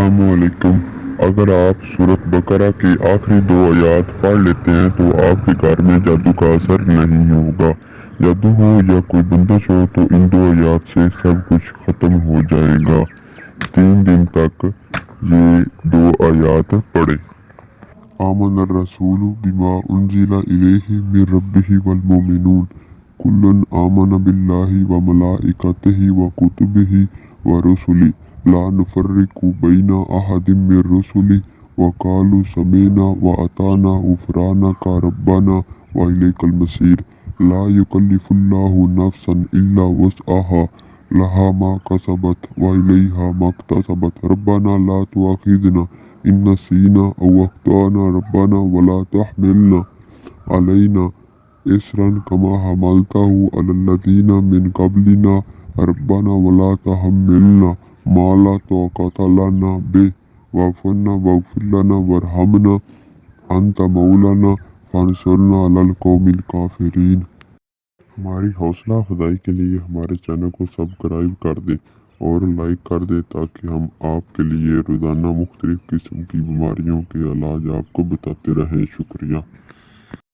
अस्सलामुअलैकुम। अगर आप सूरत बकरा की आखिरी 2 आयत पढ़ लेते हैं तो आपके घर में जादू का असर नहीं होगा। जादू हो या कोई बंदिश हो तो इन 2 आयत से सब कुछ ख़त्म हो जाएगा। 3 दिन तक ये 2 आयत पढ़े। आमन रसूल बिमा उन्जिला इलैहि मिर रब्बिहि वल मोमिनून कुल्लुन आमन बिल्लाहि व मलाइकतिहि व कुतुबिहि व रुसुलि ला नुफर्रिकु बैना अहदिम मिर रुसुलि व कालू समीना व अताना गुफरानका रब्बना व इलैकल मसीर। ला युकल्लिफुल्लाहु नफ्सन इल्ला वुस्अहा लहा मा कसबत व इलैहा मक्तसबत रब्बना ला तुआखिज़ना इन नसीना औ अख्ताना रब्बना वला तहमिलना अलैना इसरन कमा हमलताहु अलल्लज़ीना मिन क़ब्लिना रब्बना वला तहम्मिलना मा ला ताक़त लना बिह वाफ़ना वग़फ़िर लना वरहमना अंत मौलाना फ़ांसुरना अलल क़ौमिल काफ़िरीन। हमारी हौसला अफजाई के लिए हमारे चैनल को सब्सक्राइब कर दें और लाइक कर दें ताकि हम आपके लिए रोज़ाना मुख्तलिफ़ किस्म की बीमारियों के इलाज आपको बताते रहें। शुक्रिया।